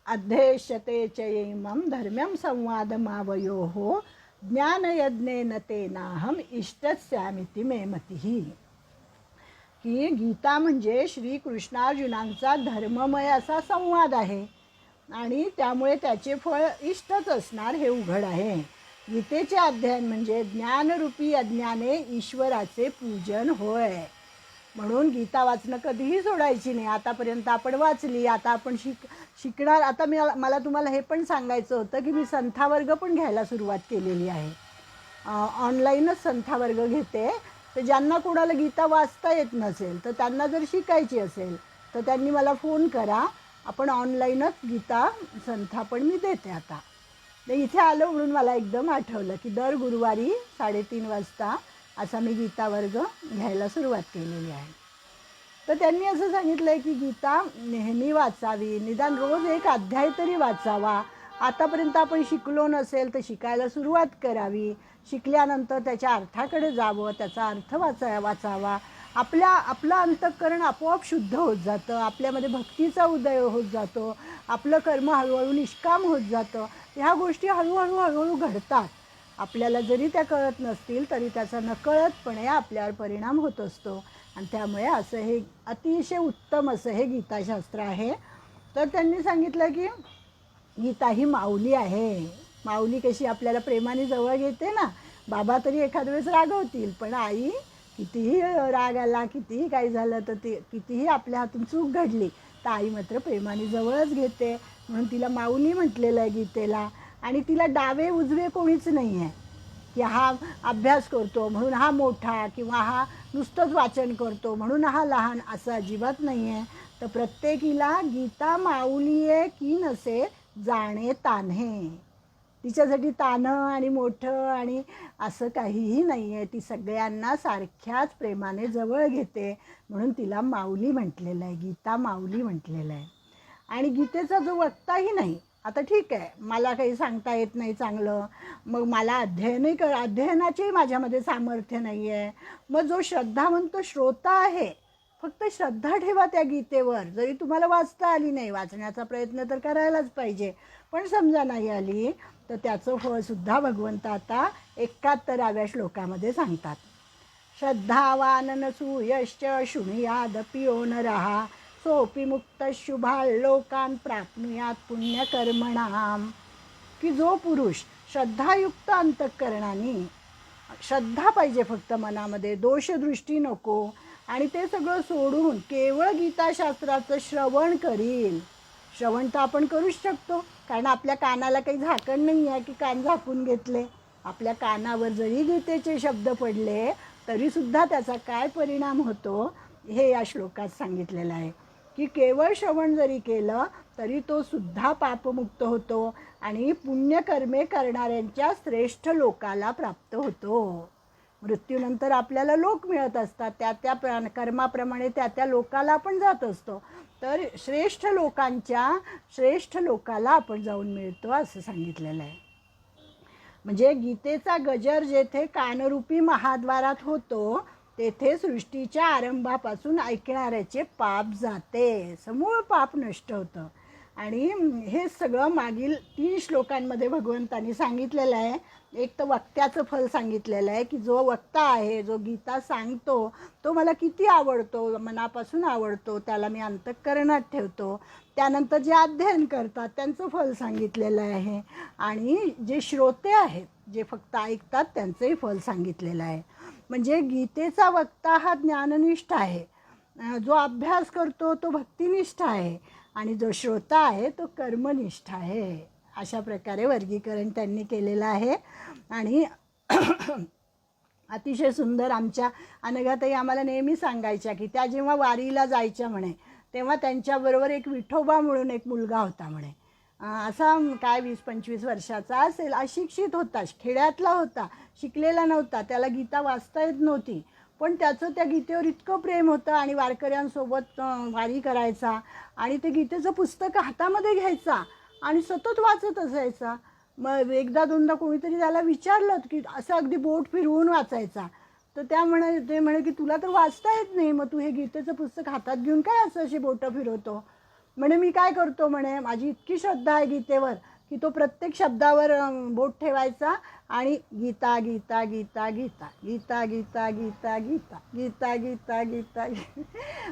अध्येष्यते च इमं धर्म्यं संवादमावयोः ज्ञानयज्ञेन तेनाहम इष्टस्यामिति मे मतिः. की गीता म्हणजे श्रीकृष्णार्जुनांचा धर्ममय असा संवाद आहे आणि त्यामुळे त्याचे फळ इष्टच असणार हे उघड आहे. गीतेचे अध्ययन म्हणजे ज्ञानरूपी अज्ञाने ईश्वराचे पूजन होय. म्हणून गीता वाचणं कधीही सोडायची नाही. आतापर्यंत आपण वाचली, आता आपण शिकणार. आता मला तुम्हाला हे पण सांगायचं होतं की मी संथावर्ग पण घ्यायला सुरुवात केलेली आहे. ऑनलाईनच संथावर्ग घेते. तर ज्यांना कोणाला गीता वाचता येत नसेल तर त्यांना जर शिकायची असेल तर त्यांनी मला फोन करा. आपण ऑनलाईनच गीता संथा पण मी देते आता. तर इथे आलं म्हणून मला एकदम आठवलं की दर गुरुवारी 3:30 वाजता असा मी गीता वर्ग घ्यायला सुरुवात केलेली आहे. तर त्यांनी असं सांगितलं आहे की गीता नेहमी वाचावी, निदान रोज एक अध्याय तरी वाचावा. आतापर्यंत आपण शिकलो नसेल तर शिकायला सुरुवात करावी. शिकल्यानंतर त्याच्या अर्थाकडे जावं, त्याचा अर्थ वाचावा. आपलं अंतःकरण आपोआप शुद्ध होत जातं. आपल्यामध्ये भक्तीचा उदय होत जातो. आपलं कर्म हळूहळू निष्काम होत जातं. ह्या गोष्टी हळूहळू घडतात. आपल्याला जरी त्या कळत नसतील तरी त्याचा नकळतपणे आपल्यावर परिणाम होत असतो. आणि त्यामुळे असं हे अतिशय उत्तम असं हे गीताशास्त्र आहे. तर त्यांनी सांगितलं की गीता ही माऊली आहे. माऊली कशी आपल्याला प्रेमाने जवळ घेते ना. बाबा तरी एखाद्या वेळेस रागवतील, पण आई कितीही राग आला, कितीही काही झालं तर ते कितीही आपल्या हातून चूक घडली तर आई मात्र प्रेमाने जवळच घेते. म्हणून तिला माऊली म्हटलेलं आहे गीतेला. आणि तिला डावे उजवे कोणीच नाही आहे की हा अभ्यास करतो म्हणून हा मोठा, किंवा हा नुसतंच वाचन करतो म्हणून हा लहान, असं अजिबात नाही आहे. तर प्रत्येकीला गीता माऊली आहे की नसे जाणे तान्हे. तिच्यासाठी तान्हं आणि मोठं आणि असं काहीही नाही आहे. ती सगळ्यांना सारख्याच प्रेमाने जवळ घेते म्हणून तिला माऊली म्हटलेलं आहे, गीता माऊली म्हटलेलं आहे. आणि गीतेचा जो वक्ताही नाही. आता ठीक आहे, मला काही सांगता येत नाही चांगलं, मग मला अध्ययनाचेही माझ्यामध्ये सामर्थ्य नाही आहे. मग जो श्रद्धावंत श्रोता आहे, फक्त श्रद्धा ठेवा त्या गीतेवर. जरी तुम्हाला वाचता आली नाही, वाचण्याचा प्रयत्न तर करायलाच पाहिजे, पण समजा नाही आली तर त्याचं फळसुद्धा भगवंत आता 71व्या श्लोकामध्ये सांगतात. श्रद्धावान नसूयश्च शृणुयादपि यो नरः सोपी मुक्त शुभालोकान प्राप्नुयात पुण्यकर्मणाम. की जो पुरुष श्रद्धायुक्त अंतःकरणाने, श्रद्धा पाहिजे फक्त मनामध्ये, दोषदृष्टी नको, आणि ते सगळं सोडून केवळ गीताशास्त्राचं श्रवण करील. श्रवण तर आपण करूच शकतो, कारण आपल्या कानाला काही झाकण नाही आहे की कान झाकून घेतले. आपल्या कानावर जरी गीतेचे शब्द पडले तरीसुद्धा त्याचा काय परिणाम होतो हे या श्लोकात सांगितलेलं आहे. की केवळ श्रवण जरी केलं तरी तो सुद्धा पापमुक्त होतो आणि पुण्यकर्मे करणाऱ्यांच्या श्रेष्ठ लोकाला प्राप्त होतो. मृत्यूनंतर आपल्याला लोक मिळत असतात, त्या कर्माप्रमाणे त्या लोकाला आपण जात असतो. तर श्रेष्ठ लोकाला आपण जाऊन मिळतो असं सांगितलेलं आहे. म्हणजे गीतेचा गजर जेथे कानरूपी महाद्वारात होतो तेथे सृष्टीच्या आरंभापासून ऐकणाऱ्याचे पाप जाते, समूळ पाप नष्ट होतं. आणि हे सगळं मागील 3 श्लोकांमध्ये भगवंतांनी सांगितलेलं आहे. एक तर वक्त्याचं फल सांगितलेलं आहे की जो वक्ता आहे, जो गीता सांगतो, तो मला किती आवडतो, मनापासून आवडतो, त्याला मी अंतःकरणात ठेवतो. त्यानंतर जे अध्ययन करतात त्यांचं फल सांगितलेलं आहे. आणि जे श्रोते आहेत, जे फक्त ऐकतात, त्यांचंही फल सांगितलेलं आहे. म्हणजे गीतेचा वक्ता हा ज्ञाननिष्ठ आहे, जो अभ्यास करतो तो भक्तिनिष्ठ आहे, आणि जो श्रोता आहे तो कर्मनिष्ठ आहे. अशा प्रकारे वर्गीकरण त्यांनी केलेलं आहे. आणि अतिशय सुंदर आमच्या अनघाताई आम्हाला नेहमी सांगायच्या की त्या जेव्हा वारीला जायच्या म्हणे तेव्हा त्यांच्याबरोबर एक विठोबा म्हणून एक मुलगा होता म्हणे. असा काय 20-25 वर्षाचा असेल, अशिक्षित होता, खेड्यातला होता, शिकलेला नव्हता, त्याला गीता वाचता येत नव्हती, पण त्याचं त्या गीतेवर इतकं प्रेम होतं आणि वारकऱ्यांसोबत वारी करायचा आणि ते गीतेचं पुस्तक हातामध्ये घ्यायचा आणि सतत वाचत असायचा. मग एकदा दोनदा कोणीतरी त्याला विचारलं की असं अगदी बोट फिरवून वाचायचा, तर ते म्हणे की तुला तर वाचता येत नाही, मग तू हे गीतेचं पुस्तक हातात घेऊन काय असं अशी बोटं फिरवतो. म्हणे मी काय करतो, म्हणे माझी इतकी श्रद्धा आहे गीतेवर की तो प्रत्येक शब्दावर बोट ठेवायचा आणि गीता गीता गीता गीता गीता गीता गीता गीता गीता गीता गीता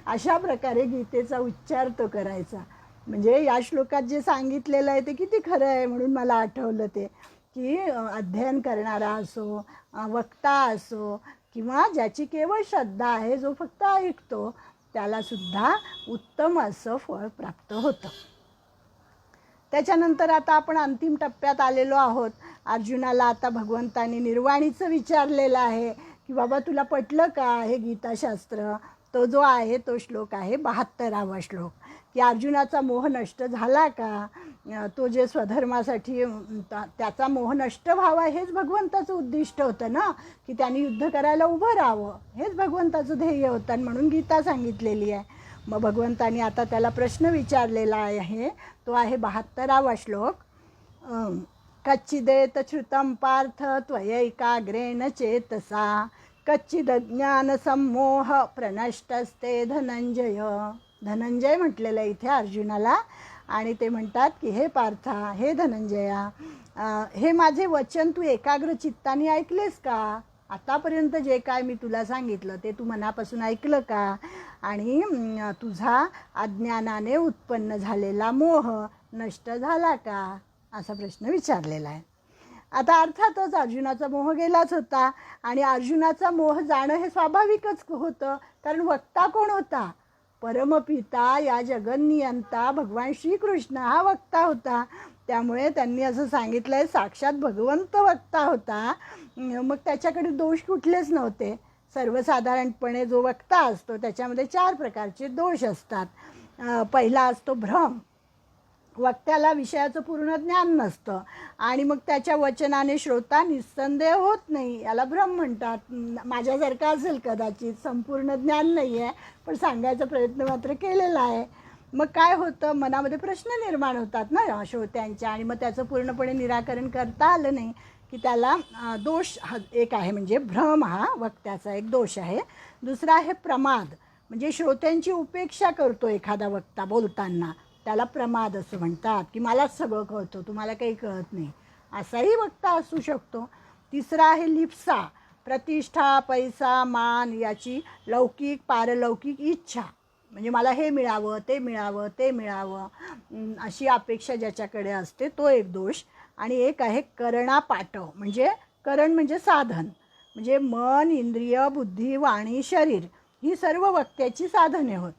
अशा प्रकारे गीतेचा उच्चार तो करायचा. म्हणजे या श्लोकात जे सांगितलेलं आहे ते किती खरं आहे म्हणून मला आठवलं ते, की अध्ययन करणारा असो, वक्ता असो, किंवा ज्याची केवळ श्रद्धा आहे, जो फक्त ऐकतो, त्यालासुद्धा उत्तम असं फळ प्राप्त होतं. त्याच्यानंतर आता आपण अंतिम टप्प्यात आलेलो आहोत. अर्जुनाला आता भगवंतांनी निर्वाणीचं विचारलेलं आहे की बाबा तुला पटलं का हे गीताशास्त्र. तो जो आहे तो श्लोक आहे 72वा श्लोक, की अर्जुनाचा मोह नष्ट झाला का. तो जे स्वधर्मासाठी त्याचा मोह नष्ट व्हावा हेच भगवंताचं उद्दिष्ट होतं ना, की त्यांनी युद्ध करायला उभं राहावं, हेच भगवंताचं ध्येय होतं आणि म्हणून गीता सांगितलेली आहे. मग भगवंतानी आता त्याला प्रश्न विचारलेला आहे, तो आहे 72वा श्लोक. कच्चिदेत श्रुतं पार्थ त्वयैकाग्रेण चेतसा कच्चिदज्ञानसम्मोह प्रनष्टस्ते धनंजय. धनंजय म्हटलेलं आहे इथे अर्जुनाला, आणि ते म्हणतात की हे पार्था, हे धनंजया, हे माझे वचन तू एकाग्र चित्ताने ऐकलेस का. आतापर्यंत जे काय मी तुला सांगितलं ते तू मनापासून ऐकलं का, आणि तुझा अज्ञानाने उत्पन्न झालेला मोह नष्ट झाला का, असा प्रश्न विचारलेला आहे. आता अर्थातच अर्जुनाचा मोह गेलाच होता, आणि अर्जुनाचा मोह जाणं हे स्वाभाविकच होतं, कारण वक्ता कोण होता, परमपिता या जगन्नियंता भगवान श्रीकृष्ण हा वक्ता होता. त्यामुळे त्यांनी असं सांगितलं आहे साक्षात भगवंत वक्ता होता, मग त्याच्याकडे दोष कुठलेच नव्हते. सर्वसाधारणपणे जो वक्ता असतो त्याच्यामध्ये 4 प्रकारचे दोष असतात. पहिला असतो भ्रम, वक्त्याला विषयाचं पूर्ण ज्ञान नसतं आणि मग त्याच्या वचनाने श्रोता निस्संदेह होत नाही, याला भ्रम म्हणतात. माझ्यासारखं असेल कदाचित, संपूर्ण ज्ञान नाही आहे पण सांगायचा प्रयत्न मात्र केलेला आहे. मग काय होतं, मनामध्ये प्रश्न निर्माण होतात ना श्रोत्यांच्या, आणि मग त्याचं पूर्णपणे निराकरण करता आलं नाही की त्याला दोष एक आहे, म्हणजे भ्रम हा वक्त्याचा एक दोष आहे. दुसरा आहे प्रमाद, म्हणजे श्रोत्यांची उपेक्षा करतो एखादा वक्ता बोलताना, त्याला प्रमाद असं म्हणतात, की मलाच सगळं कळतं तुम्हाला काही कळत नाही, असाही वक्ता असू शकतो. तिसरा आहे लिप्सा, प्रतिष्ठा, पैसा, मान याची लौकिक पारलौकिक इच्छा, म्हणजे मला हे मिळावं, ते मिळावं, ते मिळावं अशी अपेक्षा ज्याच्याकडे असते, तो एक दोष. आणि एक आहे करणापाटव, म्हणजे करण म्हणजे साधन, म्हणजे मन, इंद्रिय, बुद्धी, वाणी, शरीर ही सर्व वक्त्याची साधने होत,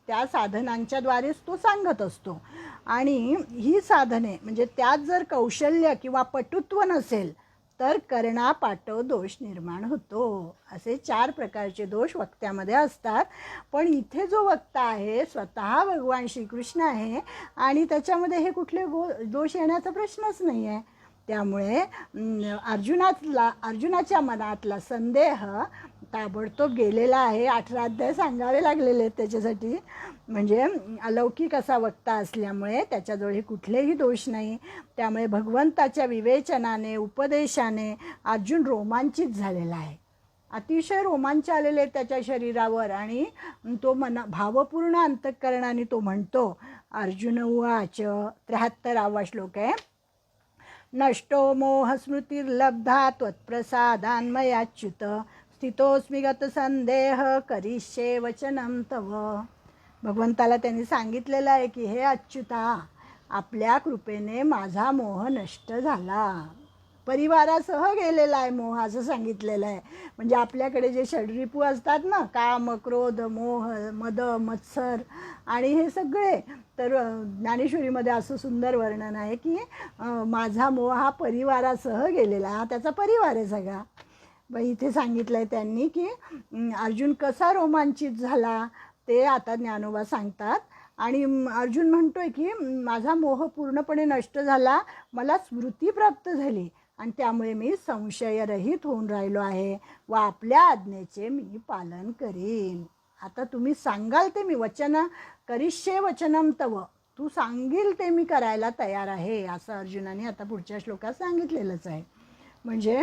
त्या साधनांच्याद्वारेच तो सांगत असतो. आणि ही साधने म्हणजे त्यात जर कौशल्य किंवा पटुत्व नसेल तर करणापाटव दोष निर्माण होतो. असे 4 प्रकारचे दोष वक्त्यामध्ये असतात. पण इथे जो वक्ता आहे स्वतः भगवान श्रीकृष्ण आहे, आणि त्याच्यामध्ये हे कुठले दोष येण्याचा प्रश्नच नाही आहे. त्यामुळे अर्जुनाच्या मनातला संदेह ताबडतोब गेलेला आहे. 18 अध्याय सांगावे लागलेले आहेत त्याच्यासाठी, म्हणजे अलौकिक असा वक्ता असल्यामुळे त्याच्याजवळ कुठलेही दोष नाही. त्यामुळे भगवंताच्या विवेचनाने, उपदेशाने अर्जुन रोमांचित झालेला आहे, अतिशय रोमांच आलेले त्याच्या शरीरावर, आणि तो भावपूर्ण अंतःकरणाने तो म्हणतो. अर्जुन उवाच, 73वा श्लोक आहे. नष्टो मोह स्मृतिर्लब्धा त्वत्प्रसादान्मयाच्युत स्थितोस्मि गतसंदेह करिष्ये वचनं तव. भगवंताला त्यांनी सांगितलेलं आहे की हे अच्युता, आपल्या कृपेने माझा मोह नष्ट झाला, परिवारासह गेलेला आहे मोह, असं सांगितलेलं आहे. म्हणजे आपल्याकडे जे षड्रिपू असतात ना, काम, क्रोध, मोह, मद, मत्सर आणि हे सगळे, तर ज्ञानेश्वरीमध्ये असं सुंदर वर्णन आहे की माझा मोह हा परिवारासह गेलेला आहे, हा त्याचा परिवार आहे सगळा. इथे सांगितलं आहे त्यांनी की अर्जुन कसा रोमांचित झाला ते आता ज्ञानोबा सांगतात. आणि अर्जुन म्हणतोय की माझा मोह पूर्णपणे नष्ट झाला, मला स्मृती प्राप्त झाली, आणि त्यामुळे मी संशयरहित होऊन राहिलो आहे व आपल्या आज्ञेचे मी पालन करीन. आता तुम्ही सांगाल ते मी करिष्ये वचनं तव, तू सांगील ते मी करायला तयार आहे, असं अर्जुनाने आता पुढच्या श्लोकात सांगितलेलंच आहे. म्हणजे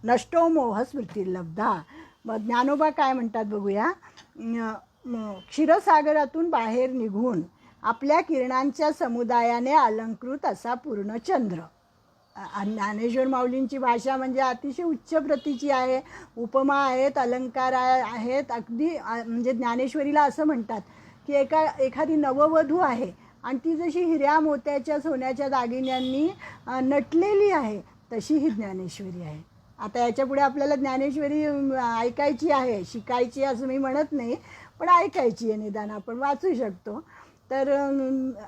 नष्टो मोह स्मृतिर्लब्धा. मग ज्ञानोबा काय म्हणतात बघूया. क्षीरसागरातून बाहेर निघून आपल्या किरणांच्या समुदायाने अलंकृत असा पूर्ण चंद्र. ज्ञानेश्वर माऊलींची भाषा म्हणजे अतिशय उच्च प्रतीची आहे. उपमा आहेत, अलंकार आहेत. अगदी म्हणजे ज्ञानेश्वरीला असं म्हणतात की एखादी नववधू आहे आणि ती जशी हिऱ्या मोत्याच्या सोन्याच्या दागिन्यांनी नटलेली आहे तशी ही ज्ञानेश्वरी आहे. आता याच्यापुढे आपल्याला ज्ञानेश्वरी ऐकायची आहे, शिकायची असं मी म्हणत नाही, पण ऐकायची आहे, निदान आपण वाचू शकतो. तर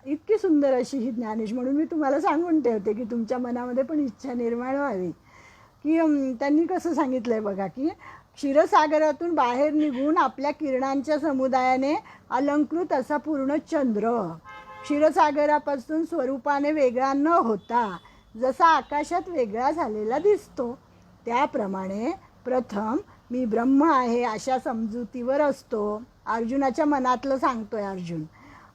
इतकी सुंदर अशी ही ज्ञानेश, म्हणून मी तुम्हाला सांगून ठेवते की तुमच्या मनामध्ये पण इच्छा निर्माण व्हावी. की त्यांनी कसं सांगितलं आहे बघा, की क्षीरसागरातून बाहेर निघून आपल्या किरणांच्या समुदायाने अलंकृत असा पूर्ण चंद्र, क्षीरसागरापासून स्वरूपाने वेगळा न होता जसा आकाशात वेगळा झालेला दिसतो, त्याप्रमाणे प्रथम मी ब्रह्म आहे अशा समजुतीवर असतो. अर्जुनाच्या मनातलं सांगतोय अर्जुन.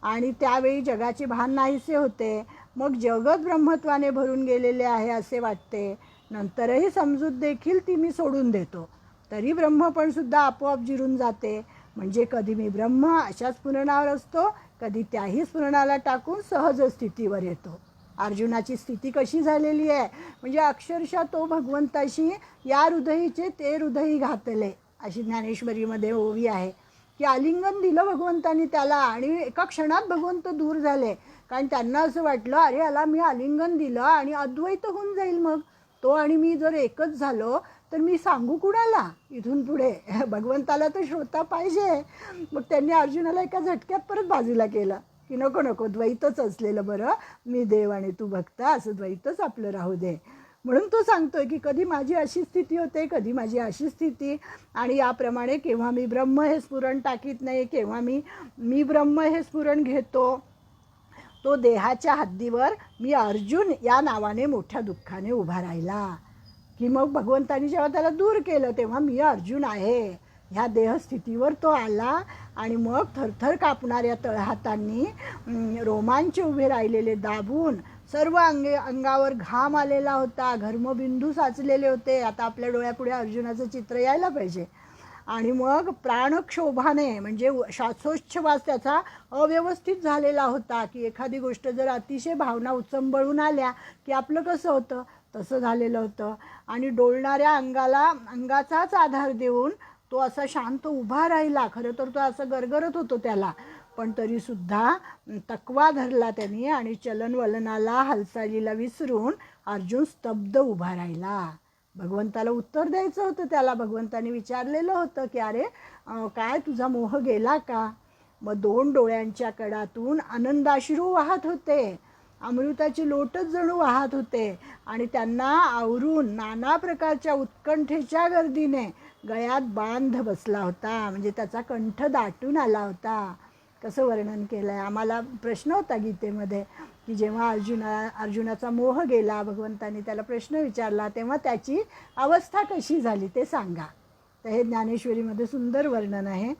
आणि त्यावेळी जगाचे भान नाहीसे होते. मग जगत ब्रह्मत्वाने भरून गेलेले आहे असे वाटते. नंतरही समजूत देखील ती मी सोडून देतो. तरी ब्रह्म पण सुद्धा आपोआप जिरून जाते. म्हणजे कधी मी ब्रह्म अशा स्फुरणावर असतो, कधी त्याही स्फुरणाला टाकून सहज स्थितीवर येतो. अर्जुनाची स्थिती कशी झालेली आहे म्हणजे अक्षरशः तो भगवंताशी या हृदयीचे ते हृदयी घातले अशी ज्ञानेश्वरीमध्ये ओवी आहे. की आलिंगन दिलं भगवंतानी त्याला आणि एका क्षणात भगवंत दूर झाले. कारण त्यांना असं वाटलं, अरे याला मी आलिंगन दिलं आणि अद्वैत होऊन जाईल, मग तो आणि मी जर एकच झालो तर मी सांगू कुणाला इथून पुढे. भगवंताला तर श्रोता पाहिजे. मग त्यांनी अर्जुनाला एका झटक्यात परत बाजूला केलं की नको नको, द्वैतच असलेलं बरं, मी देव आणि तू भक्त, असं द्वैतच आपलं राहू दे. म्हणून तो सांगतोय की कधी माझी अशी स्थिती होते, कधी माझी अशी स्थिती, आणि याप्रमाणे केव्हा मी ब्रह्म हे स्फुरण टाकीत नाही, केव्हा मी ब्रह्म हे स्फुरण घेतो. तो देहाच्या हद्दीवर मी अर्जुन या नावाने मोठ्या दुःखाने उभा राहिला. की मग भगवंतानी जेव्हा त्याला दूर केलं तेव्हा मी अर्जुन आहे ह्या देहस्थितीवर तो आला. आणि मग थरथर कापणाऱ्या तळहातांनी रोमांच उभे राहिलेले दाबून, सर्व अंगावर घाम आलेला होता, घर्मबिंदू साचलेले होते. आता आपल्या डोळ्यापुढे अर्जुनाचं चित्र यायला पाहिजे. आणि मग प्राणक्षोभाने म्हणजे श्वासोच्छवास त्याचा अव्यवस्थित झालेला होता. की एखादी गोष्ट जर अतिशय भावना उचंबळून आल्या की आपलं कसं होतं तसं झालेलं होतं. आणि डोलणाऱ्या अंगाचाच आधार देऊन तो असा शांत उभा राहिला. खरं तर तो असं गरगरत होतो त्याला, पण तरीसुद्धा तकवा धरला त्यांनी आणि चलनवलनाला, हालचालीला विसरून अर्जुन स्तब्ध उभा राहिला. भगवंताला उत्तर द्यायचं होतं त्याला. भगवंताने विचारलेलं होतं की अरे काय तुझा मोह गेला का. मग दोन डोळ्यांच्या कडातून आनंदाश्रू वाहत होते, अमृताचे लोटच जणू वाहत होते. आणि त्यांना आवरून नाना प्रकारच्या उत्कंठेच्या गर्दीने गळ्यात बांध बसला होता. म्हणजे त्याचा कंठ दाटून आला होता. कसं वर्णन केलं आहे. आम्हाला प्रश्न होता गीतेमध्ये की जेव्हा अर्जुनाचा मोह गेला, भगवंतानी त्याला प्रश्न विचारला, तेव्हा त्याची अवस्था कशी झाली ते सांगा. तर हे ज्ञानेश्वरीमध्ये सुंदर वर्णन आहे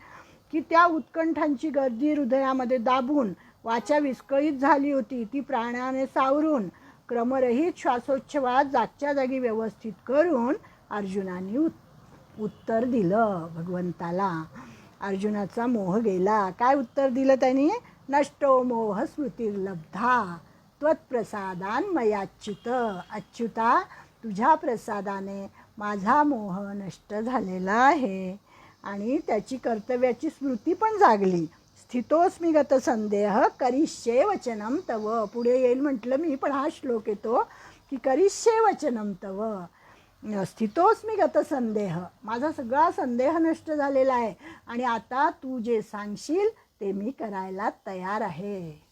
की त्या उत्कंठांची गर्दी हृदयामध्ये दाबून वाचा विस्कळीत झाली होती. ती प्राणाने सावरून क्रमरहित श्वासोच्छवास जागच्या जागी व्यवस्थित करून अर्जुनाने उत्तर दिलं भगवंताला. अर्जुनाचा मोह गेला. काय उत्तर दिलं त्यांनी. नष्टो मोह स्मृतिर्लब्धा त्वत्प्रसादान मयाच्युत. अच्युता, तुझ्या प्रसादाने माझा मोह नष्ट झालेला आहे आणि त्याची कर्तव्याची स्मृती पण जागली. स्थितोस्मी गत संदेह करिष्ये वचनम तव. पुढे येईल म्हटलं मी, पण हा श्लोक येतो की करिष्ये वचनम तव. स्थितोस्मी गत संदेह, माझा सगळा संदेह नष्ट झालेला आहे आणि आता तू जे सांगशील ते मी करायला तयार आहे.